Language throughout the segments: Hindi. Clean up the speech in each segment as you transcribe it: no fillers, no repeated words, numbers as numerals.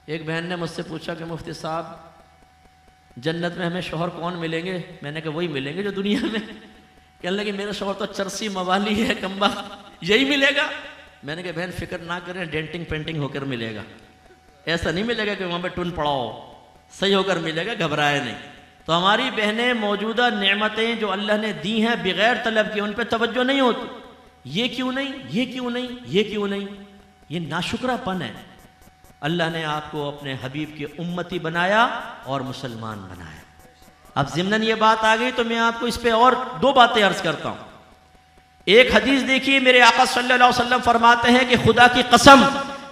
एक बहन ने मुझसे पूछा कि मुफ्ती साहब जन्नत में हमें शौहर कौन मिलेंगे? मैंने कहा वही मिलेंगे जो दुनिया में। कहने लगे मेरा शौहर तो चरसी मवाली है, कम्बा, यही मिलेगा। मैंने कहा बहन फिक्र ना करें, डेंटिंग पेंटिंग होकर मिलेगा। ऐसा नहीं मिलेगा कि वहाँ पे टुन पड़ाओ, सही होकर मिलेगा, घबराए नहीं। तो हमारी बहनें मौजूदा नेमतें जो अल्लाह ने दी हैं बगैर तलब के, उन पर तवज्जो नहीं होती। ये क्यों नहीं, ये क्यों नहीं, ये क्यों नहीं, ये नाशुक्रापन है। अल्लाह ने आपको अपने हबीब के उम्मती बनाया और मुसलमान बनाया। अब ज़िम्नन ये बात आ गई तो मैं आपको इस पे और दो बातें अर्ज करता हूँ। एक हदीस देखिए, मेरे आका सल्लल्लाहु अलैहि वसल्लम फरमाते हैं कि खुदा की कसम,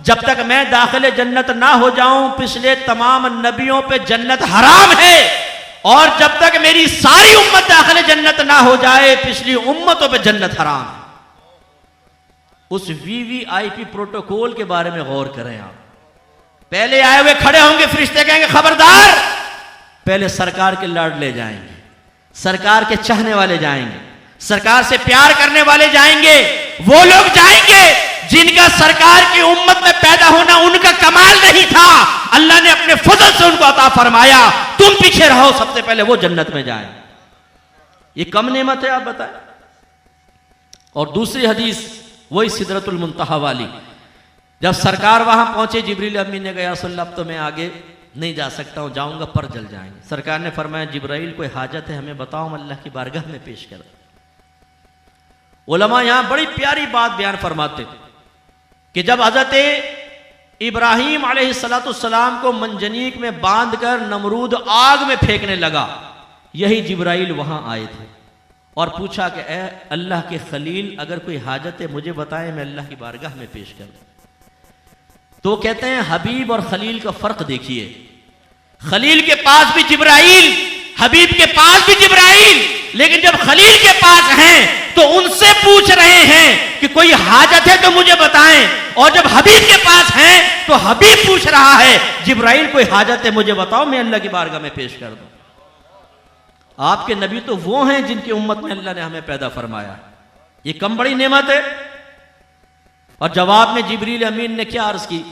जब तक मैं दाखिल जन्नत ना हो जाऊं पिछले तमाम नबियों पे जन्नत हराम है, और जब तक मेरी सारी उम्मत दाखिल जन्नत ना हो जाए पिछली उम्मतों पे जन्नत हराम है। उस वीवीआईपी प्रोटोकॉल के बारे में गौर करें आप। पहले आए हुए खड़े होंगे, फरिश्ते कहेंगे खबरदार, पहले सरकार के लाडले जाएंगे, सरकार के चाहने वाले जाएंगे, सरकार से प्यार करने वाले जाएंगे। वो लोग जाएंगे जिनका सरकार की उम्मत में पैदा होना उनका कमाल नहीं था, अल्लाह ने अपने फजल से उनको अता फरमाया। तुम पीछे रहो, सबसे पहले वो जन्नत में जाए। ये कम नेमत है, आप बताएं। और दूसरी हदीस वही सिदरतुल मुंतहा वाली, जब सरकार वहां पहुंचे, जिब्रील अमीन ने कहा रसूल अल्लाह, अब तो मैं आगे नहीं जा सकता हूं, जाऊंगा पर जल जाएंगे। सरकार ने फरमाया जिब्राइल कोई हाजत है हमें बताओ, हम अल्लाह की बारगाह में पेश कर। उलमा यहां बड़ी प्यारी बात बयान फरमाते कि जब हजरत इब्राहीम अलैहिस्सलाम को मंजनीक में बांधकर नमरूद आग में फेंकने लगा, यही जिब्राइल वहां आए थे और पूछा कि ए अल्लाह के खलील, अगर कोई हाजत है मुझे बताएं, मैं अल्लाह की बारगाह में पेश कर दूं। तो कहते हैं हबीब और खलील का फर्क देखिए। खलील के पास भी जिब्राइल, हबीब के पास भी जिब्राइल, लेकिन जब खलील के पास हैं तो उनसे पूछ रहे हैं कि कोई हाजत है तो मुझे बताएं, और जब हबीब के पास हैं तो हबीब पूछ रहा है जिब्राइल कोई हाजत है मुझे बताओ, मैं अल्लाह की बारगाह में पेश कर दूं। आपके नबी तो वो हैं जिनकी उम्मत में अल्लाह ने हमें पैदा फरमाया। ये कम बड़ी नेमत है। और जवाब में जिब्रील अमीन ने क्या अर्ज की,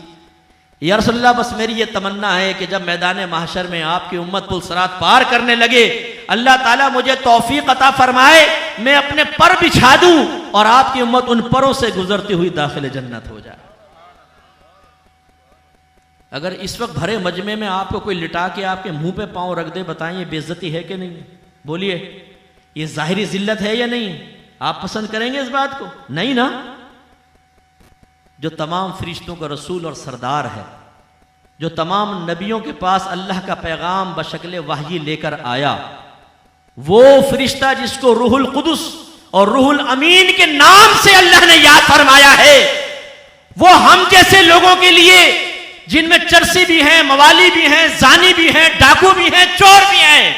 या रसूलल्लाह बस मेरी ये तमन्ना है कि जब मैदान महशर में आपकी उम्मत पुल सिरात पार करने लगे, अल्लाह ताला मुझे तौफीक अता फरमाए, मैं अपने पर बिछा दूं और आपकी उम्मत उन परों से गुजरती हुई दाखिल जन्नत हो जाए। अगर इस वक्त भरे मजमे में आपको कोई लिटा के आपके मुंह पे पांव रख दे, बताएं ये बेइज्जती है कि नहीं? बोलिए, ये जाहिरी जिल्लत है या नहीं? आप पसंद करेंगे इस बात को? नहीं ना। जो तमाम फरिश्तों का रसूल और सरदार है, जो तमाम नबियों के पास अल्लाह का पैगाम बशक्ल वही लेकर आया, वो फरिश्ता जिसको रूहुल कुदुस और रूहुल अमीन के नाम से अल्लाह ने याद फरमाया है, वो हम जैसे लोगों के लिए जिनमें चरसी भी हैं, मवाली भी हैं, जानी भी हैं, डाकू भी हैं, चोर भी हैं,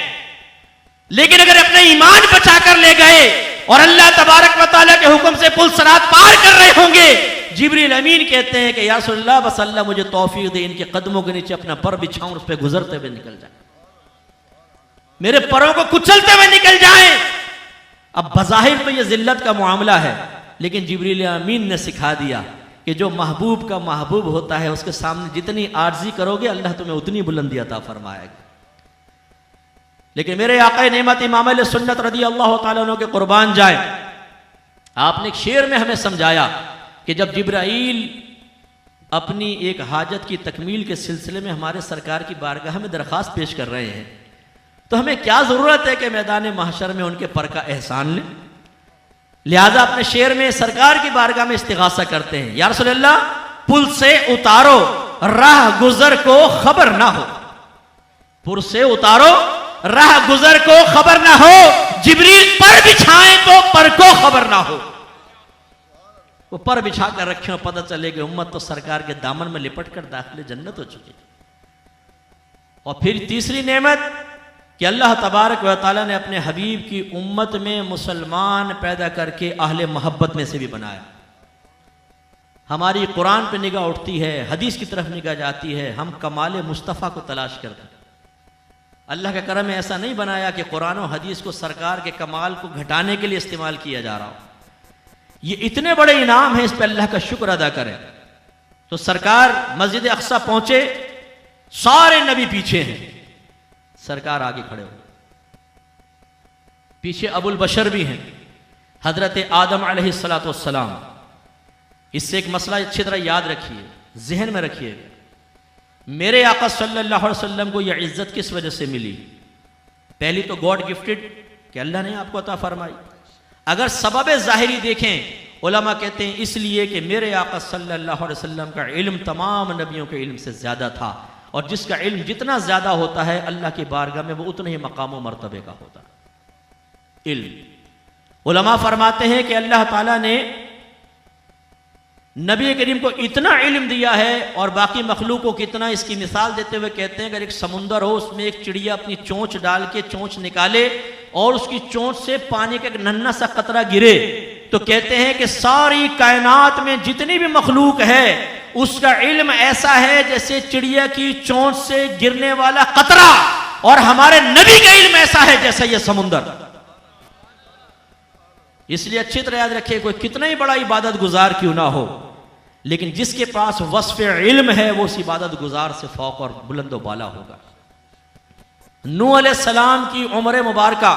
लेकिन अगर अपने ईमान बचा कर ले गए और अल्लाह तबारक व तआला के हुक्म से पुल सिरात पार कर रहे होंगे, जिब्रील अमीन कहते हैं कि या रसूलल्लाह बस अल्लाह मुझे तौफीक दे, इनके कदमों के नीचे अपना पर बिछाऊं, उस पर गुजरते हुए निकल जाए, मेरे परों को कुचलते हुए निकल जाए। अब बज़ाहिर तो यह जिल्लत का मामला है, लेकिन जिब्रील अमीन ने सिखा दिया कि जो महबूब का महबूब होता है उसके सामने जितनी आर्जी करोगे अल्लाह तुम्हें उतनी बुलंदी अता फरमाएगा। लेकिन मेरे आका नेमत इमाम अहले सुन्नत रज़ी अल्लाह तआला अन्हु के कुर्बान जाए, आपने एक शेर में हमें समझाया कि जब जिब्राइल अपनी एक हाजत की तकमील के सिलसिले में हमारे सरकार की बारगाह में दरख्वास्त पेश कर रहे हैं, तो हमें क्या जरूरत है कि मैदान महशर में उनके पर का एहसान लें। लिहाजा अपने शेर में सरकार की बारगाह में इस्तिगासा करते हैं, या रसूलल्लाह पुल से उतारो राह गुजर को खबर ना हो, पुल से उतारो राह गुजर को खबर ना हो, जिब्रील पर बिछाएं तो पर को खबर ना हो। वो पर बिछा कर रखे, पता चले कि उम्मत तो सरकार के दामन में लिपट कर दाखिल जन्नत हो चुकी। और फिर तीसरी नेमत कि अल्लाह तबारक व तआला ने अपने हबीब की उम्मत में मुसलमान पैदा करके अहले मोहब्बत में से भी बनाया। हमारी कुरान पे निगाह उठती है, हदीस की तरफ निगाह जाती है, हम कमाल मुस्तफ़ा को तलाश करते हैं। अल्लाह का करम ऐसा नहीं बनाया कि कुरान और हदीस को सरकार के कमाल को घटाने के लिए इस्तेमाल किया जा रहा हो। ये इतने बड़े इनाम हैं, इस पर अल्लाह का शुक्र अदा करें। तो सरकार मस्जिद अक्सा पहुंचे, सारे नबी पीछे हैं, सरकार आगे खड़े हो, पीछे अबुल बशर भी हैं, हजरत आदम अलैहिस्सलाम। इससे एक मसला अच्छी तरह याद रखिए, जहन में रखिए, मेरे आका सल्लल्लाहु अलैहि वसल्लम को यह इज्जत किस वजह से मिली? पहली तो गॉड गिफ्टेड, कि अल्लाह ने आपको अता फरमाई। अगर सबब ज़ाहिरी देखें, उलमा कहते हैं इसलिए कि मेरे आका सल्लल्लाहु अलैहि वसल्लम का इल्म तमाम नबियों के इल्म से ज़्यादा था, और जिसका इल्म जितना ज़्यादा होता है अल्लाह की बारगाह में वो उतने ही मकाम व मर्तबे का होता है। इल्म, उलमा फरमाते हैं कि अल्लाह ताला ने नबी करीम को इतना इल्म दिया है और बाकी मखलूक को कितना, इसकी मिसाल देते हुए कहते हैं अगर एक समुंदर हो, उसमें एक चिड़िया अपनी चोंच डाल के चोंच निकाले और उसकी चोंच से पानी का एक नन्हा सा कतरा गिरे, तो कहते हैं कि सारी कायनात में जितनी भी मखलूक है उसका इल्म ऐसा है जैसे चिड़िया की चोंच से गिरने वाला कतरा, और हमारे नबी का इल्म ऐसा है जैसा यह समुंदर। इसलिए अच्छी तरह याद रखिए, कोई कितना ही बड़ा इबादत गुजार क्यों ना हो, लेकिन जिसके पास वस्फ़ इल्म है वो उस इबादत गुजार से फौक और बुलंद व बाला होगा। नूह अलैहिस्सलाम की उम्र मुबारका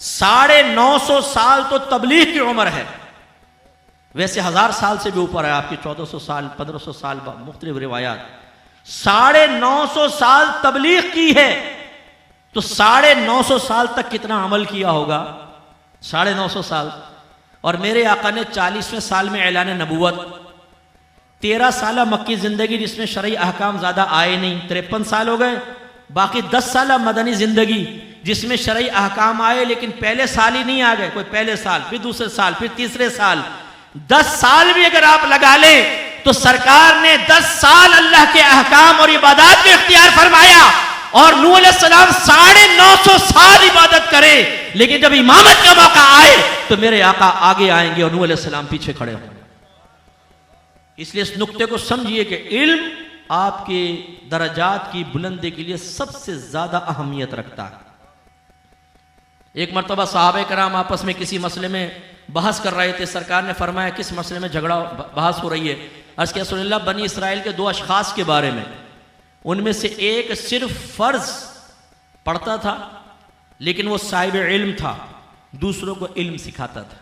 950 साल तो तबलीग की उम्र है, वैसे 1000 साल से भी ऊपर है, आपकी 1400 साल 1500 साल मुख्तलिफ रिवायात। 950 साल तबलीग की है, तो 950 साल तक कितना अमल किया होगा? 950 साल। और मेरे आका ने 40वें साल में ऐलान नबूवत, 13 साल मक्की जिंदगी जिसमें शरई अहकाम ज्यादा आए नहीं, 53 साल हो गए। बाकी 10 साल मदनी जिंदगी जिसमें शरई अहकाम आए लेकिन पहले साल ही नहीं आ गए, कोई पहले साल, फिर दूसरे साल, फिर तीसरे साल, 10 साल भी अगर आप लगा लें तो सरकार ने 10 साल अल्लाह के अहकाम और इबादत में इख्तियार फरमाया, और नूह अलैहिस्सलाम 950 साल इबादत करे, लेकिन जब इमामत का मौका आए तो मेरे आका आगे आएंगे और नूह अलैहिस्सलाम पीछे खड़े होंगे। इसलिए इस नुक्ते को समझिए कि इल्म आपके दरजात की बुलंदी के लिए सबसे ज्यादा अहमियत रखता है। एक मरतबा सहाबे कराम आपस में किसी मसले में बहस कर रहे थे, सरकार ने फरमाया किस मसले में झगड़ा बहस हो रही है? अर्ज़ किया रसूलुल्लाह, बनी इसराइल के 2 अशखास के बारे में, उनमें से एक सिर्फ फर्ज पढ़ता था लेकिन वो साहिब इल्म था, दूसरों को इल्म सिखाता था।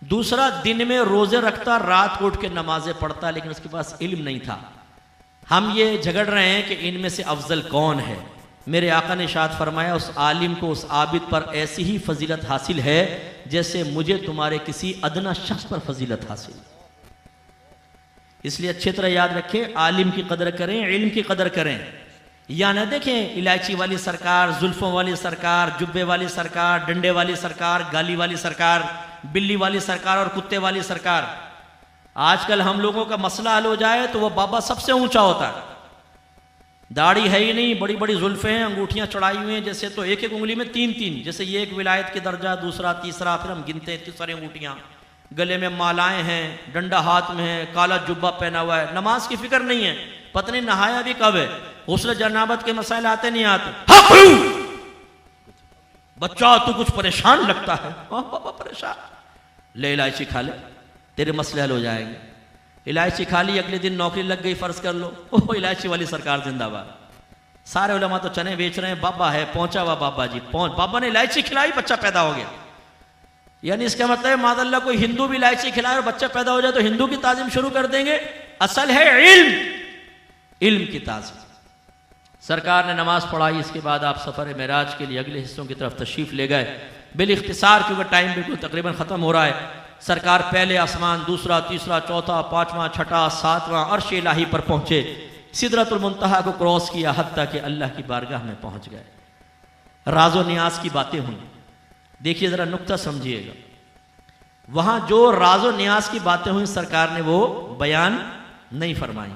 दूसरा दिन में रोजे रखता, रात को उठ के नमाजें पढ़ता, लेकिन उसके पास इल्म नहीं था। हम ये झगड़ रहे हैं कि इनमें से अफजल कौन है? मेरे आका ने इरशाद फरमाया, उस आलिम को, उस आबिद पर ऐसी ही फजीलत हासिल है जैसे मुझे तुम्हारे किसी अदना शख्स पर फजीलत हासिल। इसलिए अच्छी तरह याद रखें, आलिम की कदर करें, इल्म की कदर करें। या ना देखें इलायची वाली सरकार, जुल्फों वाली सरकार, जुब्बे वाली सरकार, डंडे वाली सरकार, गाली वाली सरकार, बिल्ली वाली सरकार और कुत्ते वाली सरकार। आजकल हम लोगों का मसला हल हो जाए तो वह बाबा सबसे ऊंचा होता है, दाढ़ी है ही नहीं, बड़ी बड़ी जुल्फे हैं, अंगूठियां चढ़ाई हुई हैं जैसे, तो एक एक उंगली में 3-3, जैसे ये एक विलायत के दर्जा, दूसरा, तीसरा, फिर हम गिनते हैं 3 अंगूठियां, गले में मालाएं हैं, डंडा हाथ में है, काला जुब्बा पहना हुआ है, नमाज की फिक्र नहीं है, पता नहीं नहाया भी कब है, गुस्ल जनाबत के मसाइल आते नहीं आते। बच्चा तू कुछ परेशान लगता है, बाबा परेशान, ले इलायची खा ले, तेरे मसले हल हो जाएंगे। इलायची खा ली, अगले दिन नौकरी लग गई, फर्ज कर लो, ओह इलायची वाली सरकार जिंदाबाद। सारे उलमा तो चने बेच रहे हैं, बाबा है, पहुंचा हुआ बाबा जी, बाबा ने इलायची खिलाई, बच्चा पैदा हो गया। यानी इसका मतलब है मादल्ला कोई हिंदू भी इलायची खिलाए और बच्चा पैदा हो जाए तो हिंदू की ताजीम शुरू कर देंगे। असल है इल्म, इल्म की ताजीम। सरकार ने नमाज पढ़ाई, इसके बाद आप सफर मेराज के लिए अगले हिस्सों की तरफ तशरीफ ले गए। बिल इख्तिसार, क्योंकि टाइम बिल्कुल तकरीबन खत्म हो रहा है, सरकार पहले आसमान, दूसरा, तीसरा, चौथा, 5वां, 6ठा, 7वां अर्श इलाही पर पहुंचे, सिदरतुल मुंतहा को क्रॉस किया, हत्ता कि अल्लाह की बारगाह में पहुंच गए। राजो नियाज की बातें हुई, देखिए जरा नुक्ता समझिएगा। वहां जो राजो नियाज की बातें हुई सरकार ने वो बयान नहीं फरमाई।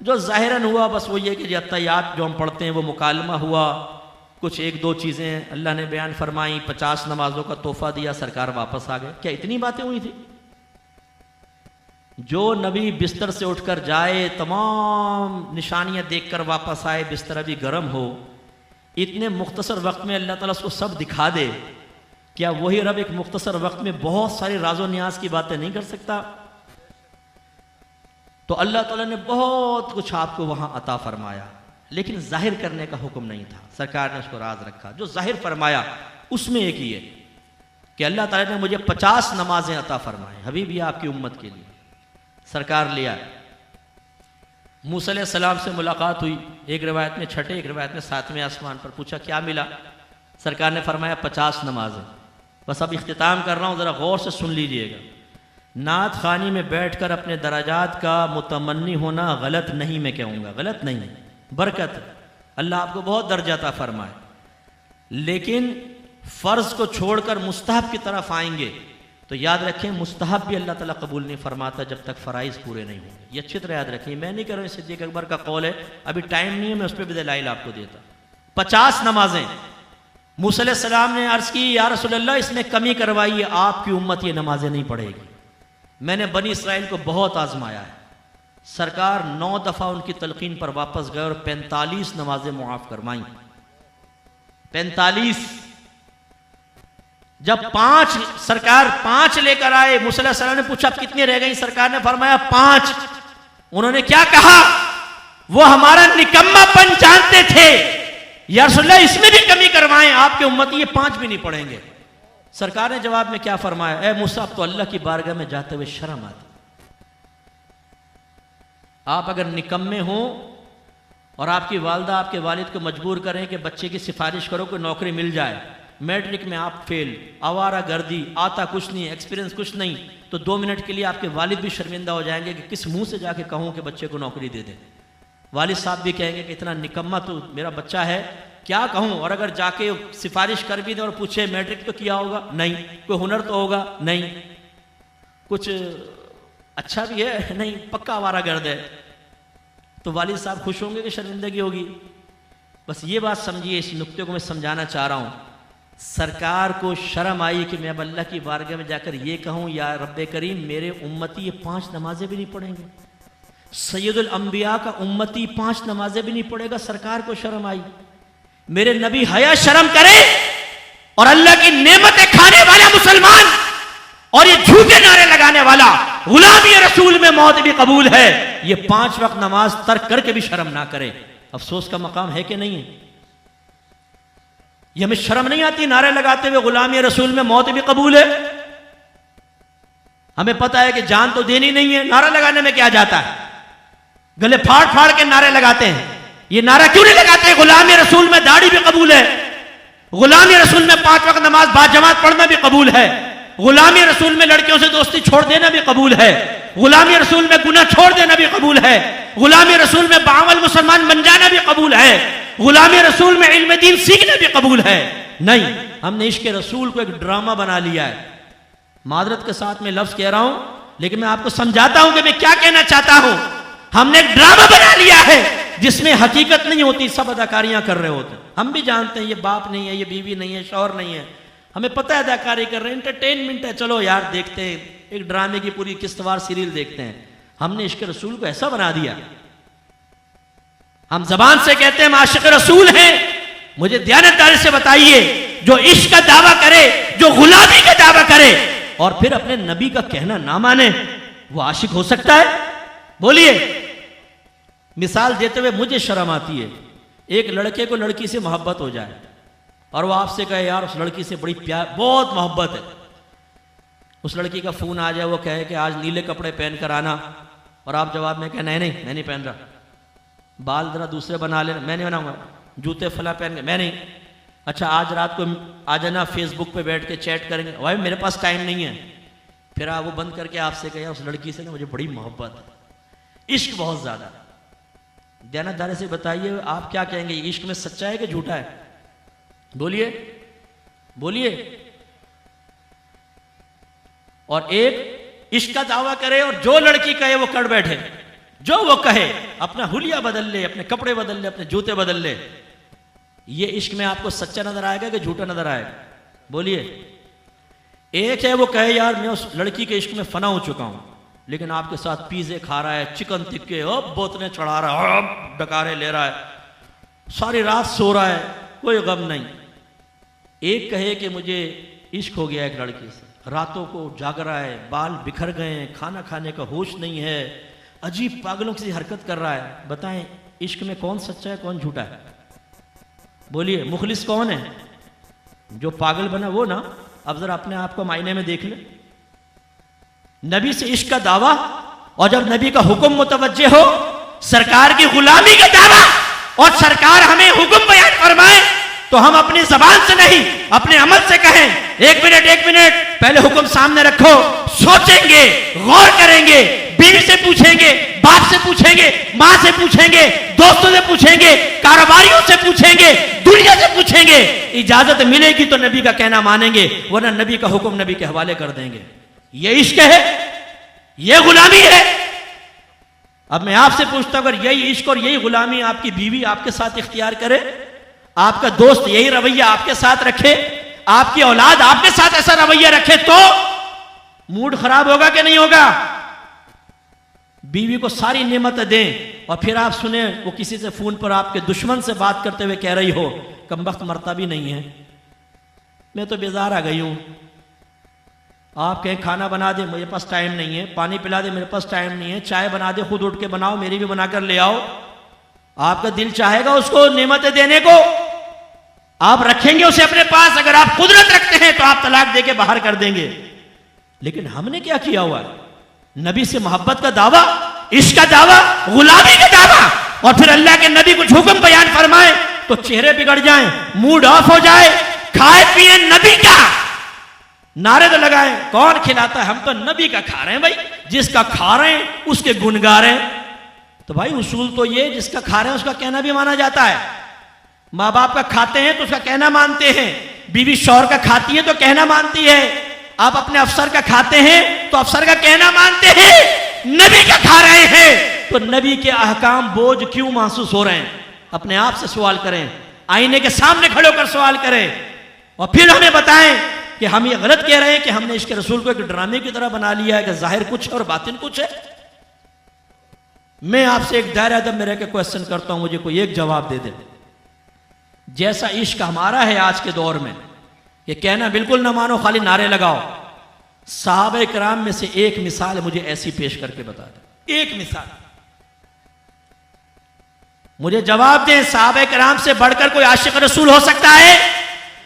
जो जाहिरन हुआ बस वो ये कि अत्तहियात जो हम पढ़ते हैं वो मुकालमा हुआ, कुछ 1-2 चीज़ें अल्लाह ने बयान फरमाई, 50 नमाजों का तोहफा दिया, सरकार वापस आ गए। क्या इतनी बातें हुई थी? जो नबी बिस्तर से उठकर जाए, तमाम निशानियां देखकर वापस आए, बिस्तर अभी गर्म हो, इतने मुख्तसर वक्त में अल्लाह ताला उसको सब दिखा दे, क्या वही रब एक मुख्तसर वक्त में बहुत सारी राजो नियाज की बातें नहीं कर सकता? तो अल्लाह ताला ने बहुत कुछ आपको वहां अता फरमाया, लेकिन जाहिर करने का हुक्म नहीं था। सरकार ने उसको राज रखा। जो जाहिर फरमाया उसमें एक ही है कि अल्लाह ताला ने मुझे 50 नमाजें अता फरमाए, हबीब ये आपकी उम्मत के लिए। सरकार लिया, मूसा अलैहिस्सलाम से मुलाकात हुई, एक रिवायत में छठे, एक रिवायत में 7वें आसमान पर। पूछा क्या मिला? सरकार ने फरमाया 50 नमाजें। बस अब इख्तिताम कर रहा हूँ, ज़रा गौर से सुन लीजिएगा। नात खानी में बैठकर अपने दराजात का मुतमन्नी होना गलत नहीं, मैं कहूँगा गलत नहीं, बरकत, अल्लाह आपको बहुत दर्जा अता फरमाए। लेकिन फ़र्ज़ को छोड़कर मुस्तहब की तरफ आएंगे तो याद रखें मुस्तहब भी अल्लाह ताला कबूल नहीं फरमाता जब तक फ़राइज़ पूरे नहीं होंगे। ये अच्छी तरह याद रखें। मैं नहीं कर रहा हूँ, सिद्दीक़ अकबर का कौल है, अभी टाइम नहीं है, मैं उस पर भी दलाइल आपको देता। 50 नमाजें। मूसा अलैहिस्सलाम ने अर्ज़ की या रसूलल्लाह इसमें कमी करवाइए, आपकी उम्मत ये नमाजें नहीं पढ़ेगी। मैंने बनी इसराइल को बहुत आजमाया है। सरकार 9 दफ़ा उनकी तलकीन पर वापस गए और 45 नमाजें मुआफ़ करवाई। 45। जब 5 सरकार 5 लेकर आए, मूसा अलैहिस्सलाम ने पूछा कितनी रह गई? सरकार ने फरमाया 5। उन्होंने क्या कहा? वो हमारा निकम्मापन जानते थे, या रसूलल्लाह इसमें भी कमी करवाएं, आपके उम्मती ये 5 भी नहीं पढ़ेंगे। सरकार ने जवाब में क्या फरमाया? ए मूसा, अब तो अल्लाह की बारगाह में जाते हुए शर्म आती। आप अगर निकम्मे हो और आपकी वालदा आपके वालिद को मजबूर करें कि बच्चे की सिफारिश करो कोई नौकरी मिल जाए, मैट्रिक में आप फेल, आवारा गर्दी, आता कुछ नहीं, एक्सपीरियंस कुछ नहीं, तो 2 मिनट के लिए आपके वालिद भी शर्मिंदा हो जाएंगे कि किस मुंह से जाके कहूं कि बच्चे को नौकरी दे दें। वालिद साहब भी कहेंगे कि इतना निकम्मा तो मेरा बच्चा है, क्या कहूं। और अगर जाके सिफारिश कर भी दे और पूछे मैट्रिक तो किया होगा? नहीं। कोई हुनर तो होगा? नहीं। कुछ अच्छा भी है? नहीं, पक्का आवारा गर्द है। तो वालिद साहब खुश होंगे कि शर्मिंदगी होगी? बस ये बात समझिए, इस नुक्ते को मैं समझाना चाह रहा हूं। सरकार को शर्म आई कि मैं अब अल्लाह की बारगाह में जाकर ये कहूं या रब्बे करीम मेरे उम्मती ये 5 नमाजें भी नहीं पढ़ेंगे, सैयदुल अंबिया का उम्मती 5 नमाजें भी नहीं पढ़ेगा। सरकार को शर्म आई। मेरे नबी हया शर्म करे और अल्लाह की नेमतें खाने वाला मुसलमान और ये झूठे नारे लगाने वाला गुलामी रसूल में मौत भी कबूल है, ये 5 वक्त नमाज तर्क करके भी शर्म ना करे। अफसोस का मकाम है कि नहीं है? ये हमें शर्म नहीं आती नारे लगाते हुए गुलामी रसूल में मौत भी कबूल है? हमें पता है कि जान तो देनी नहीं है, नारा लगाने में क्या जाता है? गले फाड़ फाड़ के नारे लगाते हैं। ये नारा क्यों नहीं लगाते? गुलामी रसूल में दाढ़ी भी कबूल है, गुलामी रसूल में 5 वक्त नमाज बाजमात पढ़ना भी कबूल है, गुलामी रसूल में लड़कियों से दोस्ती छोड़ देना भी कबूल है, गुलामी रसूल में गुनाह छोड़ देना भी कबूल है, गुलामी रसूल में बावल मुसलमान बन जाना भी कबूल है, गुलामी रसूल में इल्म दीन सीखना भी कबूल है। नहीं, हमने इश्क रसूल को एक ड्रामा बना लिया है। मादरत के साथ मैं लफ्ज कह रहा हूं, लेकिन मैं आपको समझाता हूं कि मैं क्या कहना चाहता हूं। हमने एक ड्रामा बना लिया है जिसमें हकीकत नहीं होती, सब अदाकारियां कर रहे होते। हम भी जानते हैं ये बाप नहीं है, ये बीवी नहीं है, शौहर नहीं है, हमें पता है अदाकारी कर रहे हैं, एंटरटेनमेंट है, चलो यार देखते हैं, एक ड्रामे की पूरी किस्तवार सीरियल देखते हैं। हमने इश्क रसूल को ऐसा बना दिया, हम जबान से कहते हैं हम आशिक रसूल हैं। मुझे दयानतदारी से बताइए, जो इश्क का दावा करे, जो गुलामी का दावा करे और फिर अपने नबी का कहना ना माने, वो आशिक हो सकता है? बोलिए। मिसाल देते हुए मुझे शर्म आती है, एक लड़के को लड़की से मोहब्बत हो जाए और वो आपसे कहे यार उस लड़की से बड़ी प्यार, बहुत मोहब्बत है, उस लड़की का फोन आ जाए, वो कहे कि आज नीले कपड़े पहन कर आना, और आप जवाब में कहे नहीं मैं नहीं पहन रहा, बाल जरा दूसरे बना लेना, मैं नहीं बनाऊंगा, जूते फला पहन के मैं नहीं, अच्छा आज रात को आ जाना, फेसबुक पे बैठ के चैट करेंगे, भाई मेरे पास टाइम नहीं है। फिर आप वो बंद करके आपसे कहे उस लड़की से ना मुझे बड़ी मोहब्बत है, इश्क बहुत ज्यादा। दयानतदारी से बताइए आप क्या कहेंगे, इश्क में सच्चा है कि झूठा है? बोलिए बोलिए। और एक इश्क का दावा करे और जो लड़की कहे वो कर बैठे, जो वो कहे, अपना हुलिया बदल ले, अपने कपड़े बदल ले, अपने जूते बदल ले, ये इश्क में आपको सच्चा नजर आएगा कि झूठा नजर आएगा? बोलिए। एक है वो कहे यार मैं उस लड़की के इश्क में फना हो चुका हूं, लेकिन आपके साथ पिज़्ज़े खा रहा है, चिकन टिक्के बोतलें चढ़ा रहा है, डकारे ले रहा है, सारी रात सो रहा है, कोई गम नहीं। एक कहे कि मुझे इश्क हो गया एक लड़की से, रातों को जाग रहा है, बाल बिखर गए हैं, खाना खाने का होश नहीं है, अजीब पागलों की हरकत कर रहा है। बताएं इश्क में कौन सच्चा है कौन झूठा है? बोलिए मुखलिस कौन है? जो पागल बना वो ना। अब जरा अपने आप को मायने में देख ले। नबी से इश्क का दावा और जब नबी का हुक्म मुतवज्जे हो, सरकार की गुलामी का दावा और सरकार हमें हुक्म बयान फरमाए तो हम अपनी जबान से नहीं अपने अमल से कहें। एक मिनट पहले हुक्म सामने रखो, सोचेंगे, गौर करेंगे, बीवी से पूछेंगे, बाप से पूछेंगे, मां से पूछेंगे, दोस्तों से पूछेंगे, कारोबारियों से पूछेंगे, दुनिया से पूछेंगे। इजाजत मिलेगी तो नबी का कहना मानेंगे, वरना नबी का हुक्म नबी के हवाले कर देंगे। ये इश्क है, ये गुलामी है। अब मैं आपसे पूछता हूं, अगर यही इश्क और यही गुलामी आपकी बीवी आपके साथ इख्तियार करे, आपका दोस्त यही रवैया आपके साथ रखे, आपकी औलाद आपके साथ ऐसा रवैया रखे, तो मूड खराब होगा कि नहीं होगा? बीवी को सारी नेमतें दें और फिर आप सुने वो किसी से फोन पर आपके दुश्मन से बात करते हुए कह रही हो कमबख्त मरता भी नहीं है, मैं तो बेजार आ गई हूं। आप कहें खाना बना दे, मेरे पास टाइम नहीं है, पानी पिला दे, मेरे पास टाइम नहीं है, चाय बना दे, खुद उठ के बनाओ, मेरी भी बनाकर ले आओ। आपका दिल चाहेगा उसको नेमतें देने को, आप रखेंगे उसे अपने पास। अगर आप कुदरत रखते हैं तो आप तलाक देके बाहर कर देंगे। लेकिन हमने क्या किया हुआ है? नबी से मोहब्बत का दावा, इश्क का दावा, गुलामी का दावा, और फिर अल्लाह के नबी कुछ हुक्म बयान फरमाए तो चेहरे बिगड़ जाएं, मूड ऑफ हो जाए, खाए पिए नबी का, नारे तो लगाए। कौन खिलाता है? हम तो नबी का खा रहे हैं भाई, जिसका खा रहे हैं उसके गुण गा रहे हैं। तो भाई उसूल तो ये, जिसका खा रहे हैं उसका कहना भी माना जाता है। माँ बाप का खाते हैं तो उसका कहना मानते हैं, बीवी शौहर का खाती है तो कहना मानती है, आप अपने अफसर का खाते हैं तो अफसर का कहना मानते हैं। नबी का खा रहे हैं तो नबी के अहकाम बोझ क्यों महसूस हो रहे हैं? अपने आप से सवाल करें, आईने के सामने खड़े होकर सवाल करें और फिर हमें बताएं कि हम ये गलत कह रहे हैं कि हमने इसके रसूल को एक ड्रामे की तरह बना लिया है कि जाहिर कुछ है और बातिन कुछ है। मैं आपसे एक दायरा अदब में रह के क्वेश्चन करता हूं, मुझे कोई एक जवाब दे दे। जैसा इश्क हमारा है आज के दौर में, ये कहना बिल्कुल ना मानो, खाली नारे लगाओ। सहाबा किराम में से एक मिसाल मुझे ऐसी पेश करके बता दे, एक मिसाल मुझे जवाब दें। सहाबा किराम से बढ़कर कोई आशिक रसूल हो सकता है?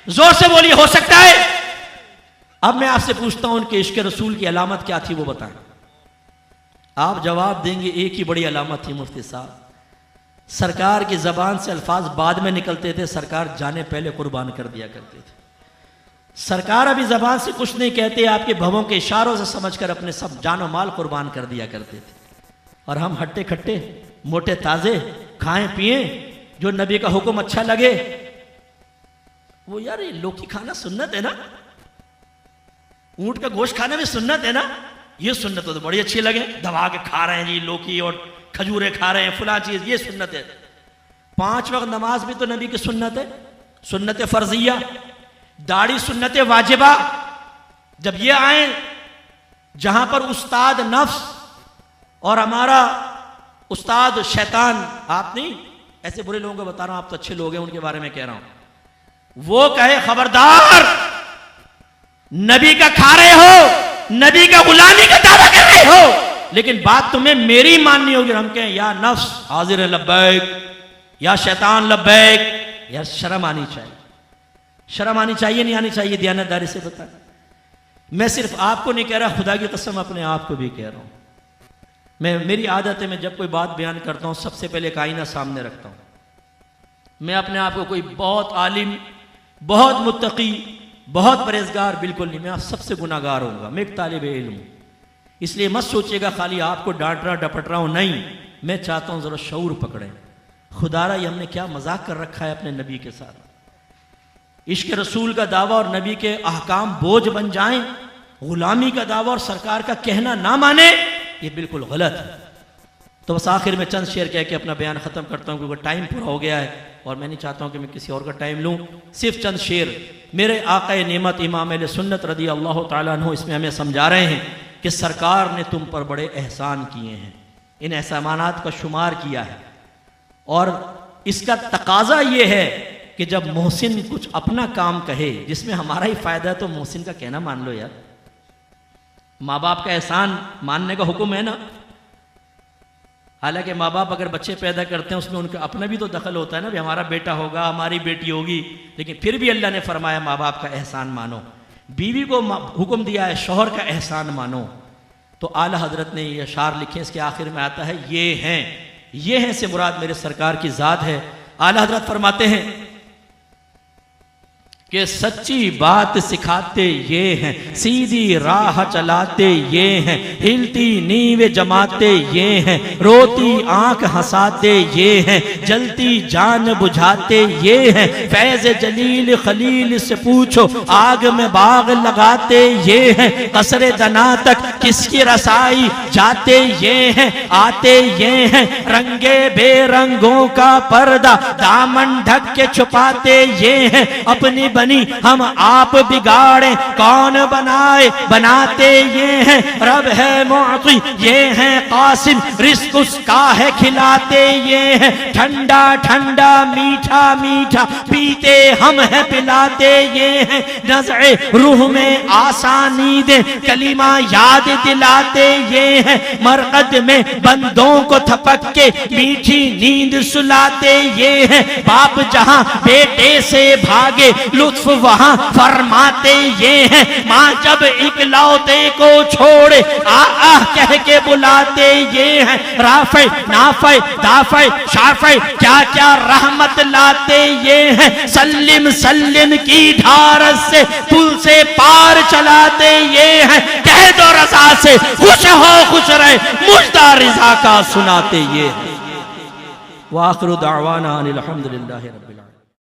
जोर से बोलिए, हो सकता है? अब मैं आपसे पूछता हूं उनके इश्क रसूल की अलामत क्या थी वो बताएं। आप जवाब देंगे एक ही बड़ी अलामत थी मुफ्ती साहब, सरकार की जबान से अल्फाज बाद में निकलते थे, सरकार जाने पहले कुर्बान कर दिया करते थे। सरकार अभी जबान से कुछ नहीं कहते, आपके भवों के इशारों से समझकर अपने सब जानो माल कुर्बान कर दिया करते थे। और हम हट्टे खट्टे मोटे ताजे खाएं पिए, जो नबी का हुक्म अच्छा लगे। वो यार ये लौकी खाना सुन्नत है ना, ऊंट का गोश्त खाना भी सुन्नत है ना, ये सुन्नत तो बड़ी अच्छी लगे, दबा के खा रहे हैं जी, लौकी और खजूरें खा रहे हैं, फुला चीज, ये सुन्नत है। 5 वक्त नमाज भी तो नबी की सुन्नत है, सुन्नत फर्जिया। दाढ़ी सुन्नत वाजिबा। जब ये आए जहां पर उस्ताद नफ्स और हमारा उस्ताद शैतान, आप नहीं, ऐसे बुरे लोगों को बता रहा हूं, आप तो अच्छे लोग हैं उनके बारे में कह रहा हूं, वो कहे खबरदार नबी का खा रहे हो, नबी का गुलामी का दावा कर रहे हो, लेकिन बात तुम्हें मेरी माननी होगी। हम कहें या नफ्स हाजिर लब्बैक, या शैतान लब्बैक, या शर्म आनी चाहिए। शर्म आनी चाहिए नहीं आनी चाहिए? दयानतदारी से बता। मैं सिर्फ आपको नहीं कह रहा, खुदा की कसम अपने आप को भी कह रहा हूं। मेरी आदत है, मैं जब कोई बात बयान करता हूं सबसे पहले एक आईना सामने रखता हूं। मैं अपने आप को कोई बहुत आलिम, बहुत मुत्तकी, बहुत परहेजगार बिल्कुल नहीं, मैं आप सबसे गुनाहगार होऊंगा। मैं एक तालिब इल्म हूं, इसलिए मत सोचिएगा खाली आपको डांट रहा डपट रहा हूं, नहीं, मैं चाहता हूं जरा शऊर पकड़ें। खुदारा ये हमने क्या मजाक कर रखा है अपने नबी के साथ। इश्क रसूल का दावा और नबी के अहकाम बोझ बन जाएं, गुलामी का दावा और सरकार का कहना ना माने, ये बिल्कुल गलत है। तो बस आखिर में चंद शेर कह के अपना बयान ख़त्म करता हूँ, क्योंकि टाइम पूरा हो गया है और मैं नहीं चाहता हूँ कि मैं किसी और का टाइम लूँ। सिर्फ चंद शेर मेरे आक़ा नेमत इमाम अहले सुन्नत रदी अल्लाह तआला अन्हु इसमें हमें समझा रहे हैं कि सरकार ने तुम पर बड़े एहसान किए हैं, इन एहसानात का शुमार किया है। और इसका तकाजा ये है कि जब मोहसिन कुछ अपना काम कहे जिसमें हमारा ही फ़ायदा है, तो मोहसिन का कहना मान लो यार। माँ बाप का एहसान मानने का हुक्म है ना, हालांकि माँ बाप अगर बच्चे पैदा करते हैं उसमें उनका अपना भी तो दखल होता है ना, भी हमारा बेटा होगा, हमारी बेटी होगी, लेकिन फिर भी अल्लाह ने फरमाया माँ बाप का एहसान मानो। बीवी को हुक्म दिया है शौहर का एहसान मानो। तो आला हजरत ने ये अशार लिखे, इसके आखिर में आता है ये हैं से मुराद मेरे सरकार की ज़ात है। आला हजरत फरमाते हैं कि सच्ची बात सिखाते ये हैं, सीधी राह चलाते ये हैं, हिलती नींव जमाते ये हैं, रोती आंख हंसाते ये हैं, जलती जान बुझाते ये हैं, फैज़ जलील खलील से पूछो आग में बाग लगाते ये हैं, कसरे दना तक किसकी रसाई जाते ये हैं, आते ये हैं, रंगे बेरंगों का पर्दा दामन ढक के छुपाते ये हैं, अपनी बनी हम आप बिगाड़े कौन बनाए बनाते ये हैं, रब है मुअती ये हैं कासिम रिस्क उसका है खिलाते ये हैं, ठंडा ठंडा मीठा मीठा पीते हम है पिलाते ये हैं, नज़े रूह में आसानी दे कलीमा याद दिलाते ये हैं, मरकद में बंदों को थपक के मीठी नींद सुलाते ये हैं, बाप जहां बेटे से भागे लुत्फ वहां फरमाते ये हैं, माँ जब इकलौते को छोड़े आ कह के बुलाते ये हैं, राफे नाफे दाफे शाफे क्या क्या रहमत लाते ये हैं, सल्लिम सल्लिम की ढारस से पुल से पार चलाते ये हैं, कह दो रज़ा से खुश हो खुश रहे मुझदा रिज़ा का सुनाते ये हैं। व आखिरु दावाना अनिल हम्दुलिल्लाहि रब्बिल आलमीन।